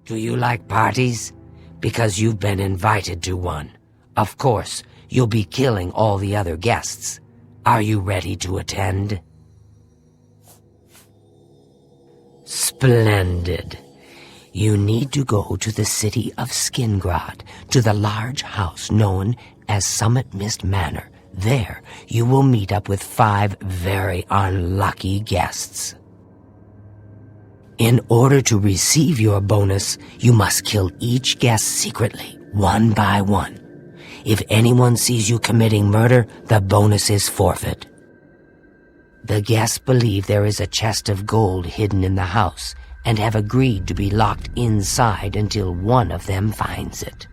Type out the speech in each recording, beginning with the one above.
Do you like parties? Because you've been invited to one. Of course, you'll be killing all the other guests. Are you ready to attend? Splendid. You need to go to the city of Skingrad, to the large house known as Summit Mist Manor. There, you will meet up with 5 very unlucky guests. In order to receive your bonus, you must kill each guest secretly, one by one. If anyone sees you committing murder, the bonus is forfeit. The guests believe there is a chest of gold hidden in the house and have agreed to be locked inside until one of them finds it.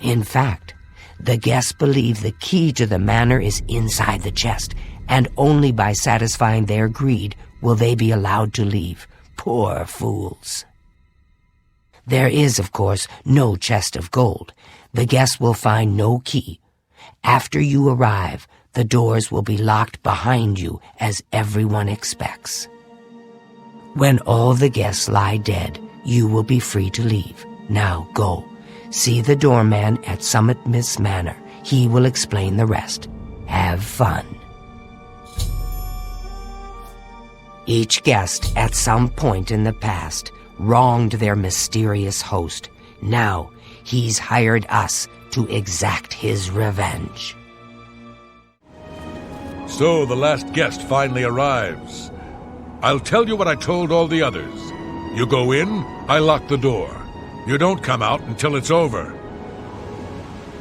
In fact, the guests believe the key to the manor is inside the chest, and only by satisfying their greed will they be allowed to leave. Poor fools. There is, of course, no chest of gold. The guests will find no key. After you arrive, the doors will be locked behind you, as everyone expects. When all the guests lie dead, you will be free to leave. Now go. See the doorman at Summit Mist Manor. He will explain the rest. Have fun. Each guest, at some point in the past, wronged their mysterious host. Now, he's hired us to exact his revenge. So the last guest finally arrives. I'll tell you what I told all the others. You go in, I lock the door. You don't come out until it's over.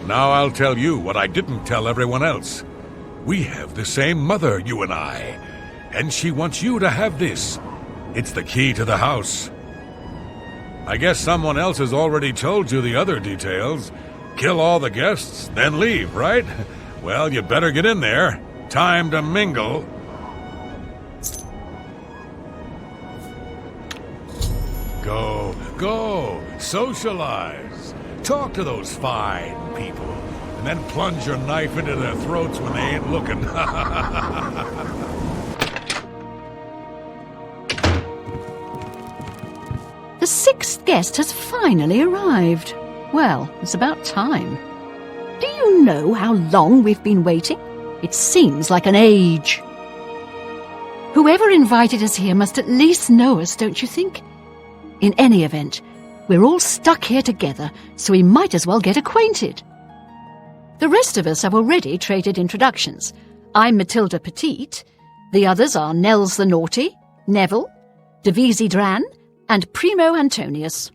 Now I'll tell you what I didn't tell everyone else. We have the same mother, you and I. And she wants you to have this. It's the key to the house. I guess someone else has already told you the other details. Kill all the guests, then leave, right? Well, you better get in there. Time to mingle. Go, socialize. Talk to those fine people, and then plunge your knife into their throats when they ain't looking. The 6th guest has finally arrived. Well, it's about time. Do you know how long we've been waiting? It seems like an age. Whoever invited us here must at least know us, don't you think? In any event, we're all stuck here together, so we might as well get acquainted. The rest of us have already traded introductions. I'm Matilda Petite. The others are Nels the Naughty, Neville, Devisi Dran, and Primo Antonius.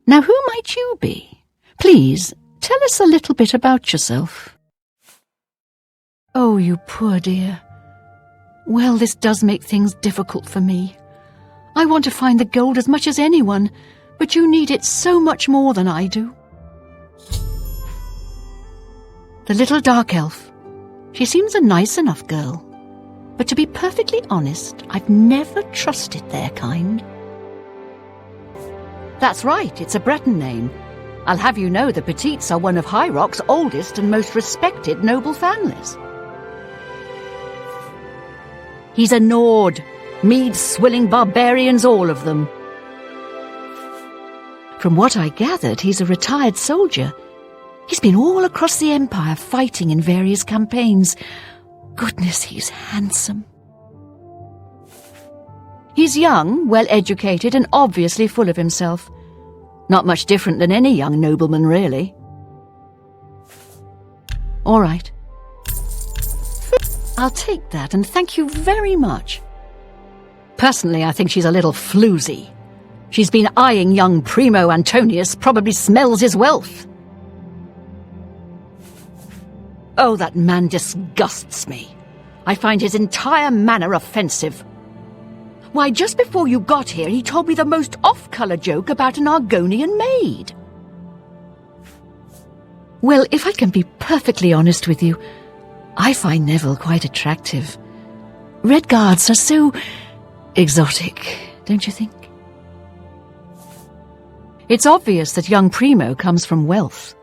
Now, who might you be? Please, tell us a little bit about yourself. Oh, you poor dear. Well, this does make things difficult for me. I want to find the gold as much as anyone, but you need it so much more than I do. The little dark elf. She seems a nice enough girl, but to be perfectly honest, I've never trusted their kind. That's right, it's a Breton name. I'll have you know the Petites are one of High Rock's oldest and most respected noble families. He's a Nord. Mead-swilling barbarians, all of them. From what I gathered, he's a retired soldier. He's been all across the Empire fighting in various campaigns. Goodness, he's handsome. He's young, well-educated, and obviously full of himself. Not much different than any young nobleman, really. All right. I'll take that, and thank you very much. Personally, I think she's a little floozy. She's been eyeing young Primo Antonius, probably smells his wealth. Oh, that man disgusts me. I find his entire manner offensive. Why, just before you got here, he told me the most off-colour joke about an Argonian maid. Well, if I can be perfectly honest with you, I find Neville quite attractive. Red Guards are so exotic, don't you think? It's obvious that young Primo comes from wealth.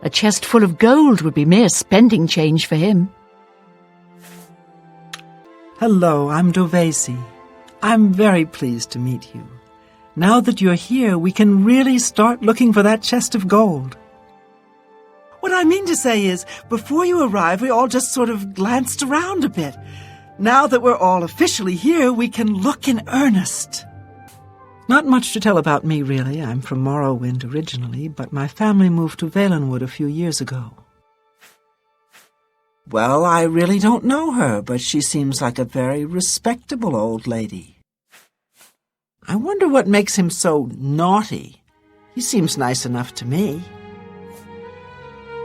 A chest full of gold would be mere spending change for him. Hello, I'm Dovesi. I'm very pleased to meet you. Now that you're here, we can really start looking for that chest of gold. What I mean to say is, before you arrived, we all just sort of glanced around a bit. Now that we're all officially here, we can look in earnest. Not much to tell about me, really. I'm from Morrowind originally, but my family moved to Valenwood a few years ago. Well, I really don't know her, but she seems like a very respectable old lady. I wonder what makes him so naughty. He seems nice enough to me.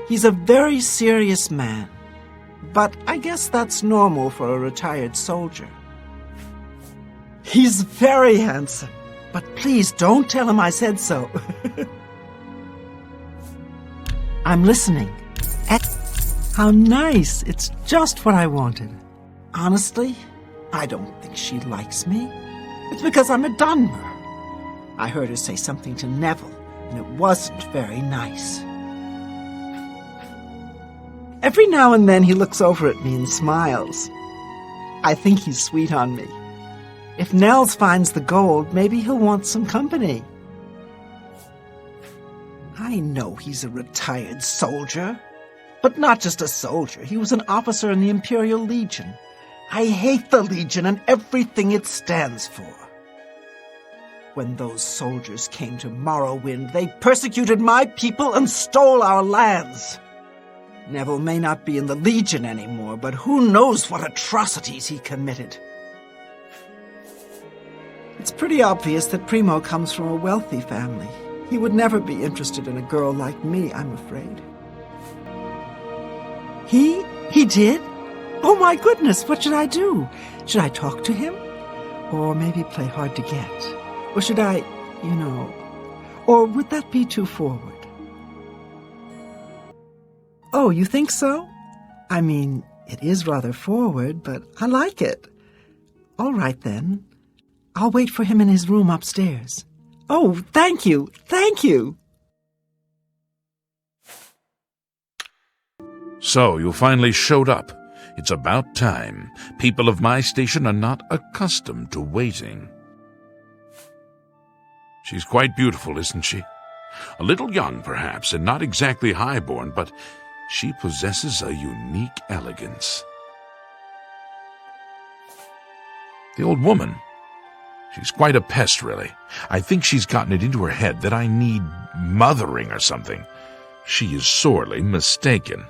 He's a very serious man, but I guess that's normal for a retired soldier. He's very handsome, but please don't tell him I said so. I'm listening. How nice. It's just what I wanted. Honestly, I don't think she likes me. It's because I'm a Dunmer. I heard her say something to Neville, and it wasn't very nice. Every now and then he looks over at me and smiles. I think he's sweet on me. If Nels finds the gold, maybe he'll want some company. I know he's a retired soldier. But not just a soldier. He was an officer in the Imperial Legion. I hate the Legion and everything it stands for. When those soldiers came to Morrowind, they persecuted my people and stole our lands. Neville may not be in the Legion anymore, but who knows what atrocities he committed. It's pretty obvious that Primo comes from a wealthy family. He would never be interested in a girl like me, I'm afraid. He did? Oh my goodness, what should I do? Should I talk to him? Or maybe play hard to get? Or should I, or would that be too forward? Oh, you think so? I mean, it is rather forward, but I like it. All right then. I'll wait for him in his room upstairs. Oh, thank you, thank you. So, you finally showed up. It's about time. People of my station are not accustomed to waiting. She's quite beautiful, isn't she? A little young, perhaps, and not exactly highborn, but she possesses a unique elegance. The old woman. She's quite a pest, really. I think she's gotten it into her head that I need mothering or something. She is sorely mistaken.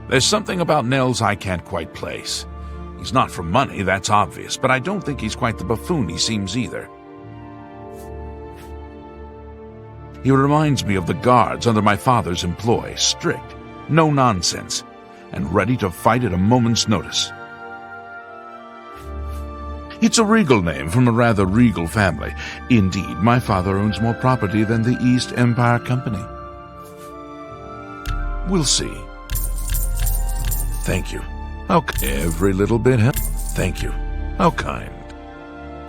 There's something about Nels I can't quite place. He's not for money, that's obvious, but I don't think he's quite the buffoon he seems either. He reminds me of the guards under my father's employ, strict, no nonsense, and ready to fight at a moment's notice. It's a regal name from a rather regal family. Indeed, my father owns more property than the East Empire Company. We'll see. Thank you. Every little bit helps. Thank you. How kind.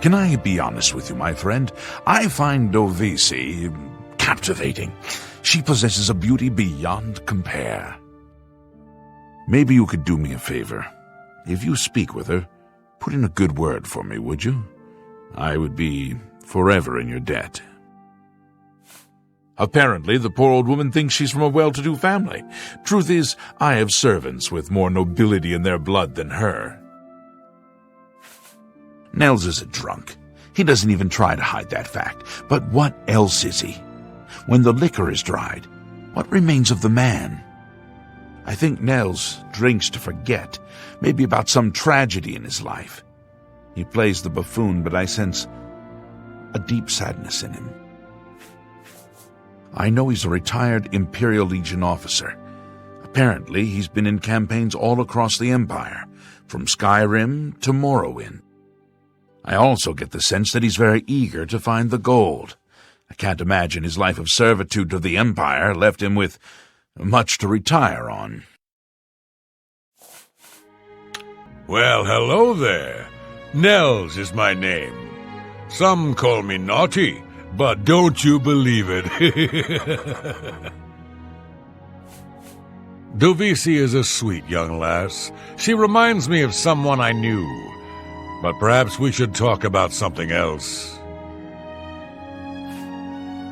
Can I be honest with you, my friend? I find Dovisi captivating. She possesses a beauty beyond compare. Maybe you could do me a favor. If you speak with her, put in a good word for me, would you? I would be forever in your debt. Apparently, the poor old woman thinks she's from a well-to-do family. Truth is, I have servants with more nobility in their blood than her. Nels is a drunk. He doesn't even try to hide that fact. But what else is he? When the liquor is dried, what remains of the man? I think Nels drinks to forget, maybe about some tragedy in his life. He plays the buffoon, but I sense a deep sadness in him. I know he's a retired Imperial Legion officer. Apparently, he's been in campaigns all across the Empire, from Skyrim to Morrowind. I also get the sense that he's very eager to find the gold. I can't imagine his life of servitude to the Empire left him with much to retire on. Well, hello there. Nels is my name. Some call me naughty, but don't you believe it. Dovisi is a sweet young lass. She reminds me of someone I knew. But perhaps we should talk about something else.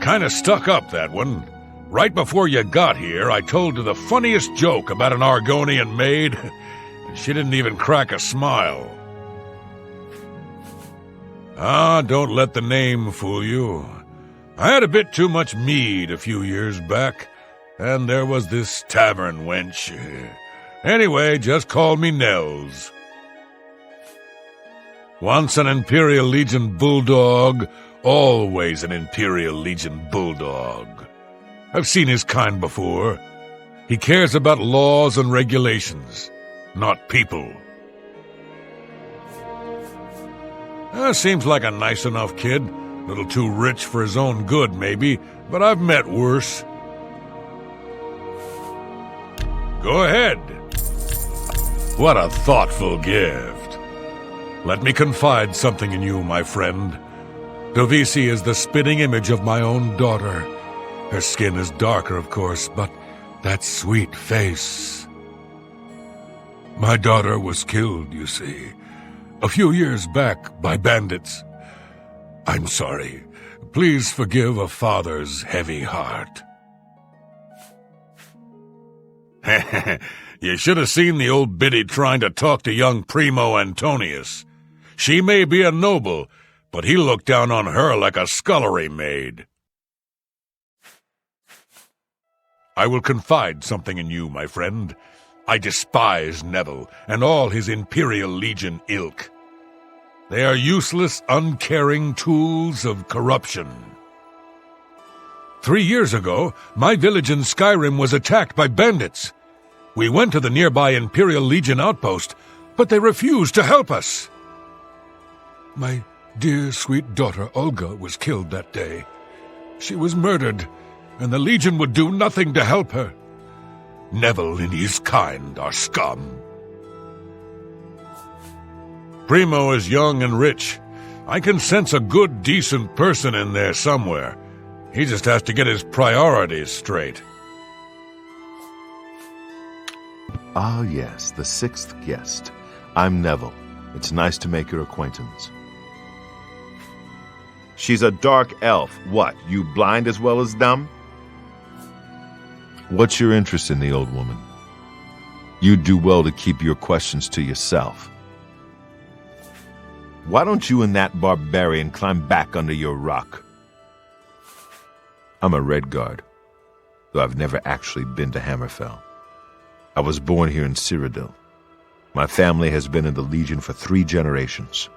Kinda stuck up, that one. Right before you got here, I told her the funniest joke about an Argonian maid. She didn't even crack a smile. Ah, don't let the name fool you. I had a bit too much mead a few years back, and there was this tavern wench. Anyway, just call me Nels. Once an Imperial Legion bulldog, always an Imperial Legion bulldog. I've seen his kind before. He cares about laws and regulations, not people. Seems like a nice enough kid. A little too rich for his own good, maybe, but I've met worse. Go ahead. What a thoughtful gift. Let me confide something in you, my friend. Dovisi is the spitting image of my own daughter. Her skin is darker, of course, but that sweet face. My daughter was killed, you see, a few years back by bandits. I'm sorry. Please forgive a father's heavy heart. You should have seen the old biddy trying to talk to young Primo Antonius. She may be a noble, but he looked down on her like a scullery maid. I will confide something in you, my friend. I despise Neville and all his Imperial Legion ilk. They are useless, uncaring tools of corruption. 3 years ago, my village in Skyrim was attacked by bandits. We went to the nearby Imperial Legion outpost, but they refused to help us. My dear, sweet daughter Olga was killed that day. She was murdered, and the Legion would do nothing to help her. Neville and his kind are scum. Primo is young and rich. I can sense a good, decent person in there somewhere. He just has to get his priorities straight. Ah, yes, the sixth guest. I'm Neville. It's nice to make your acquaintance. She's a dark elf. What, you blind as well as dumb? What's your interest in the old woman? You'd do well to keep your questions to yourself. Why don't you and that barbarian climb back under your rock? I'm a Redguard, though I've never actually been to Hammerfell. I was born here in Cyrodiil. My family has been in the Legion for 3 generations.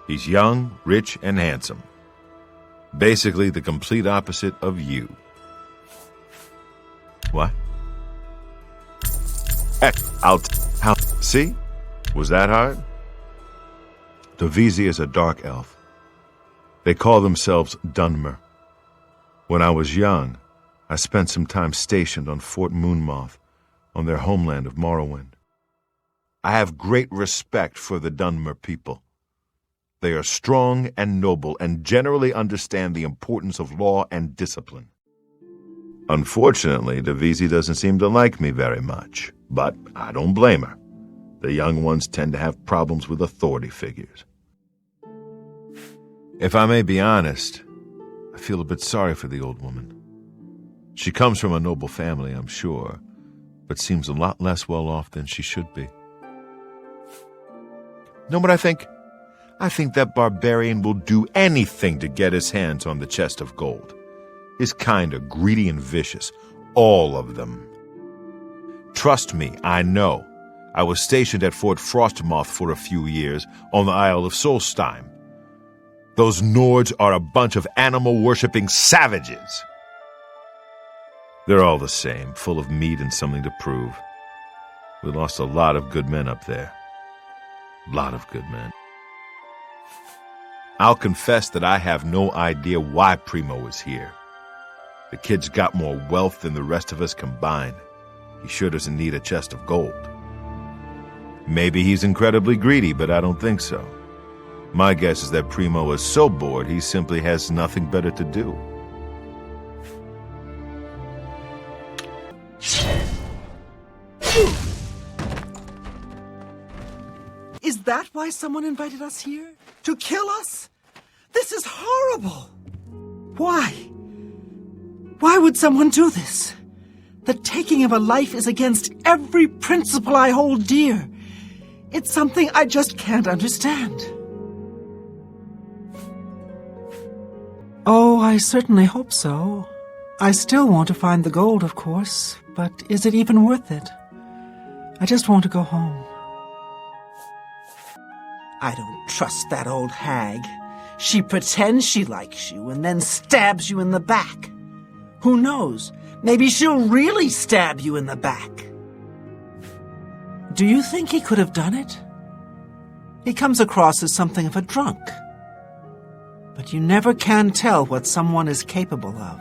He's young, rich, and handsome. Basically the complete opposite of you. What? Heck, see? Was that hard? Dovisi is a dark elf. They call themselves Dunmer. When I was young, I spent some time stationed on Fort Moonmoth, on their homeland of Morrowind. I have great respect for the Dunmer people. They are strong and noble and generally understand the importance of law and discipline. Unfortunately, Dovisi doesn't seem to like me very much, but I don't blame her. The young ones tend to have problems with authority figures. If I may be honest, I feel a bit sorry for the old woman. She comes from a noble family, I'm sure, but seems a lot less well off than she should be. Know what I think? I think that barbarian will do anything to get his hands on the chest of gold. His kind are greedy and vicious, all of them. Trust me, I know. I was stationed at Fort Frostmoth for a few years on the Isle of Solstheim. Those Nords are a bunch of animal-worshipping savages. They're all the same, full of meat and something to prove. We lost a lot of good men up there. A lot of good men. I'll confess that I have no idea why Primo is here. The kid's got more wealth than the rest of us combined. He sure doesn't need a chest of gold. Maybe he's incredibly greedy, but I don't think so. My guess is that Primo is so bored he simply has nothing better to do. Is that why someone invited us here? To kill us? This is horrible! would someone do this? The taking of a life is against every principle I hold dear. It's something I just can't understand. Oh, I certainly hope so. I still want to find the gold, of course, but is it even worth it? I just want to go home. I don't trust that old hag. She pretends she likes you and then stabs you in the back. Who knows? Maybe she'll really stab you in the back. Do you think he could have done it? He comes across as something of a drunk. But you never can tell what someone is capable of.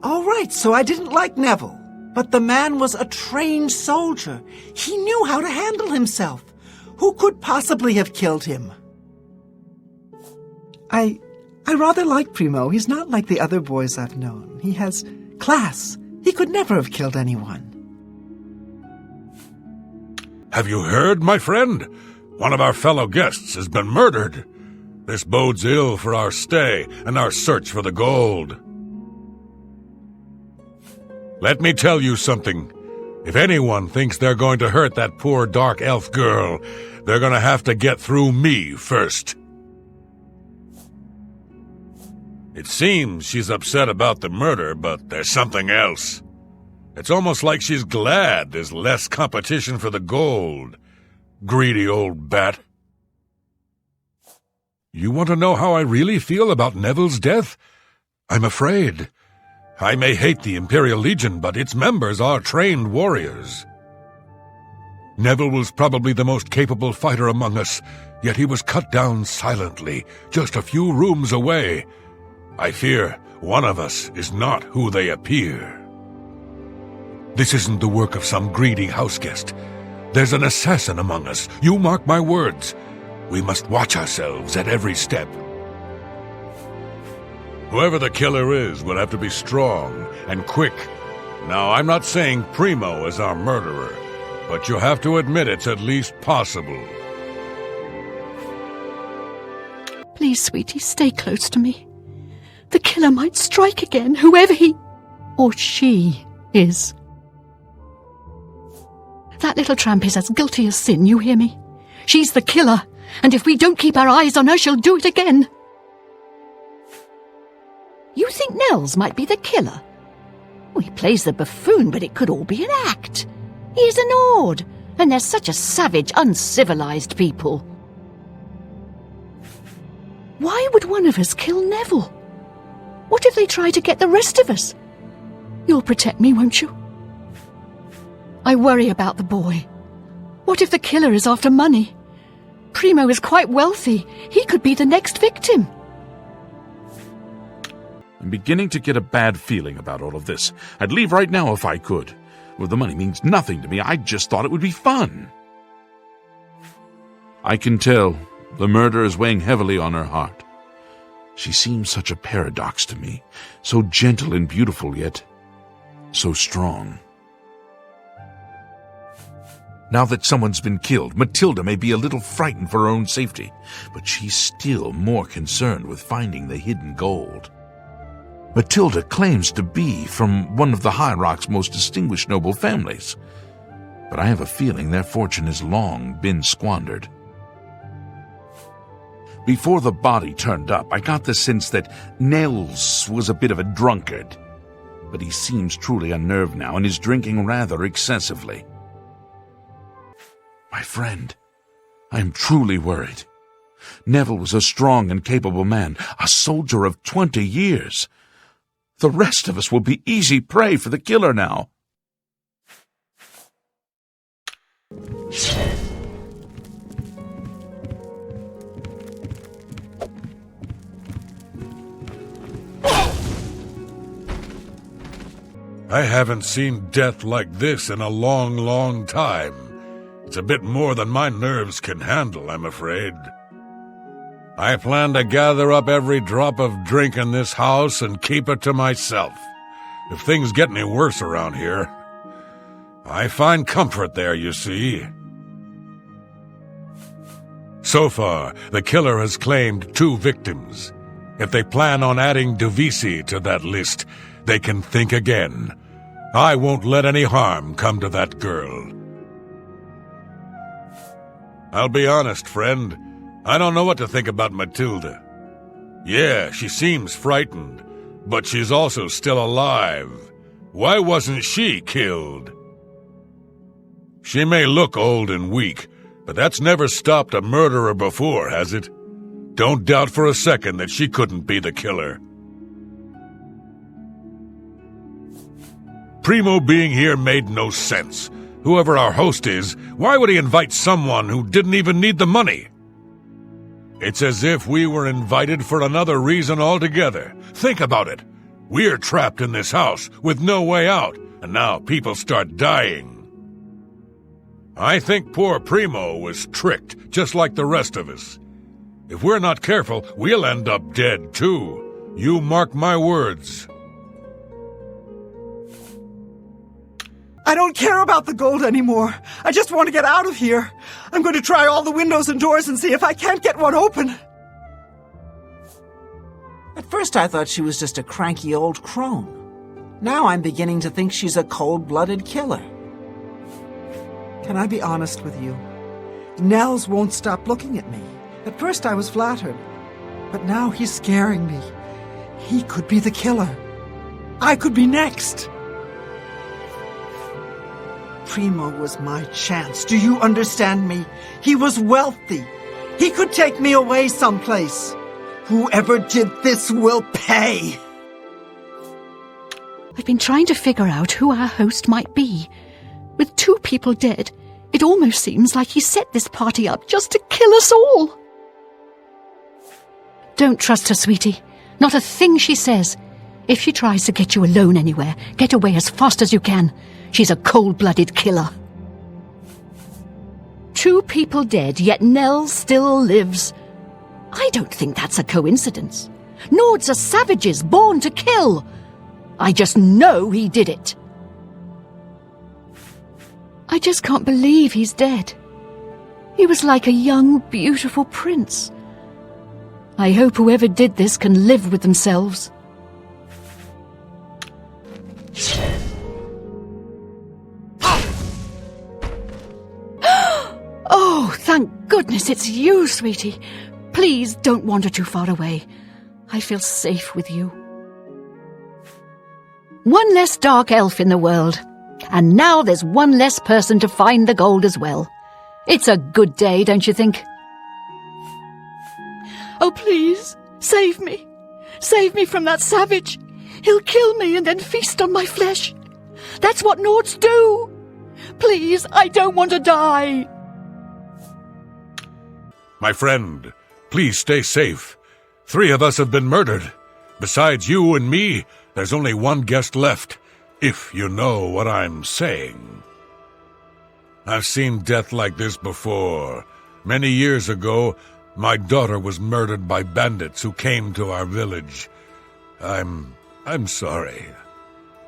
All right, so I didn't like Neville. But the man was a trained soldier. He knew how to handle himself. Who could possibly have killed him? I rather like Primo. He's not like the other boys I've known. He has class. He could never have killed anyone. Have you heard, my friend? One of our fellow guests has been murdered. This bodes ill for our stay and our search for the gold. Let me tell you something. If anyone thinks they're going to hurt that poor dark elf girl, they're going to have to get through me first. It seems she's upset about the murder, but there's something else. It's almost like she's glad there's less competition for the gold. Greedy old bat. You want to know how I really feel about Neville's death? I'm afraid. I may hate the Imperial Legion, but its members are trained warriors. Neville was probably the most capable fighter among us, yet he was cut down silently, just a few rooms away. I fear one of us is not who they appear. This isn't the work of some greedy houseguest. There's an assassin among us. You mark my words. We must watch ourselves at every step. Whoever the killer is will have to be strong and quick. Now, I'm not saying Primo is our murderer, but you have to admit it's at least possible. Please, sweetie, stay close to me. The killer might strike again, whoever he or she is. That little tramp is as guilty as sin, you hear me? She's the killer, and if we don't keep our eyes on her, she'll do it again. You think Nels might be the killer? Well, he plays the buffoon, but it could all be an act. He is an Ord, and they're such a savage, uncivilized people. Why would one of us kill Neville? What if they try to get the rest of us? You'll protect me, won't you? I worry about the boy. What if the killer is after money? Primo is quite wealthy. He could be the next victim. I'm beginning to get a bad feeling about all of this. I'd leave right now if I could. Well, the money means nothing to me. I just thought it would be fun. I can tell the murder is weighing heavily on her heart. She seems such a paradox to me, so gentle and beautiful, yet so strong. Now that someone's been killed, Matilda may be a little frightened for her own safety, but she's still more concerned with finding the hidden gold. Matilda claims to be from one of the High Rock's most distinguished noble families, but I have a feeling their fortune has long been squandered. Before the body turned up, I got the sense that Nels was a bit of a drunkard, but he seems truly unnerved now and is drinking rather excessively. My friend, I am truly worried. Neville was a strong and capable man, a soldier of 20 years. The rest of us will be easy prey for the killer now. I haven't seen death like this in a long, long time. It's a bit more than my nerves can handle, I'm afraid. I plan to gather up every drop of drink in this house and keep it to myself. If things get any worse around here, I find comfort there, you see. So far, the killer has claimed 2 victims. If they plan on adding Divisi to that list, they can think again. I won't let any harm come to that girl. I'll be honest, friend. I don't know what to think about Matilda. Yeah, she seems frightened, but she's also still alive. Why wasn't she killed? She may look old and weak, but that's never stopped a murderer before, has it? Don't doubt for a second that she couldn't be the killer. Primo being here made no sense. Whoever our host is, why would he invite someone who didn't even need the money? It's as if we were invited for another reason altogether. Think about it. We're trapped in this house with no way out, and now people start dying. I think poor Primo was tricked, just like the rest of us. If we're not careful, we'll end up dead, too. You mark my words. I don't care about the gold anymore. I just want to get out of here. I'm going to try all the windows and doors and see if I can't get one open. At first I thought she was just a cranky old crone. Now I'm beginning to think she's a cold-blooded killer. Can I be honest with you? Nels won't stop looking at me. At first I was flattered, but now he's scaring me. He could be the killer. I could be next. Primo was my chance. Do you understand me? He was wealthy. He could take me away someplace. Whoever did this will pay. I've been trying to figure out who our host might be. With 2 people dead, it almost seems like he set this party up just to kill us all. Don't trust her, sweetie. Not a thing she says. If she tries to get you alone anywhere, get away as fast as you can. She's a cold-blooded killer. 2 people dead, yet Nell still lives. I don't think that's a coincidence. Nords are savages born to kill. I just know he did it. I just can't believe he's dead. He was like a young, beautiful prince. I hope whoever did this can live with themselves. Oh, thank goodness it's you, sweetie. Please don't wander too far away. I feel safe with you. One less dark elf in the world. And now there's one less person to find the gold as well. It's a good day, don't you think? Oh, please, save me. Save me from that savage. He'll kill me and then feast on my flesh. That's what Nords do. Please, I don't want to die. My friend, please stay safe. 3 of us have been murdered. Besides you and me, there's only one guest left, if you know what I'm saying. I've seen death like this before. Many years ago, my daughter was murdered by bandits who came to our village. I'm sorry.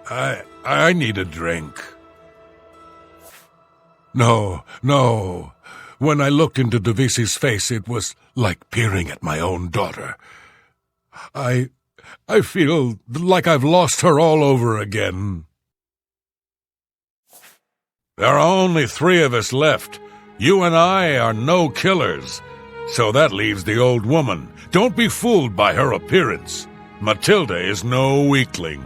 I need a drink. No. When I looked into Devisi's face, it was like peering at my own daughter. I feel like I've lost her all over again. There are only 3 of us left. You and I are no killers. So that leaves the old woman. Don't be fooled by her appearance. Matilda is no weakling.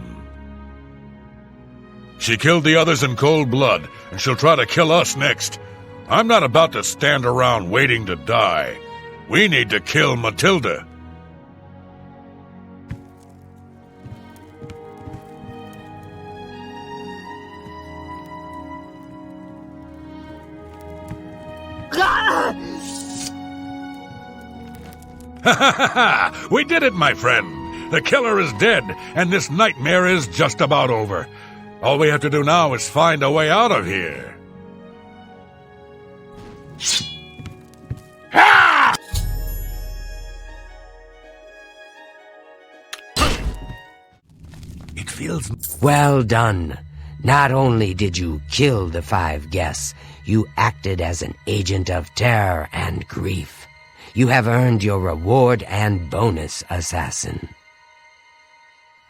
She killed the others in cold blood, and she'll try to kill us next. I'm not about to stand around waiting to die. We need to kill Matilda. We did it, my friend. The killer is dead, and this nightmare is just about over. All we have to do now is find a way out of here. It feels... Well done. Not only did you kill the 5 guests, you acted as an agent of terror and grief. You have earned your reward and bonus, assassin.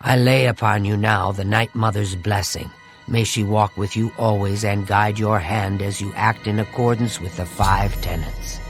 I lay upon you now the Night Mother's blessing. May she walk with you always and guide your hand as you act in accordance with the 5 tenets.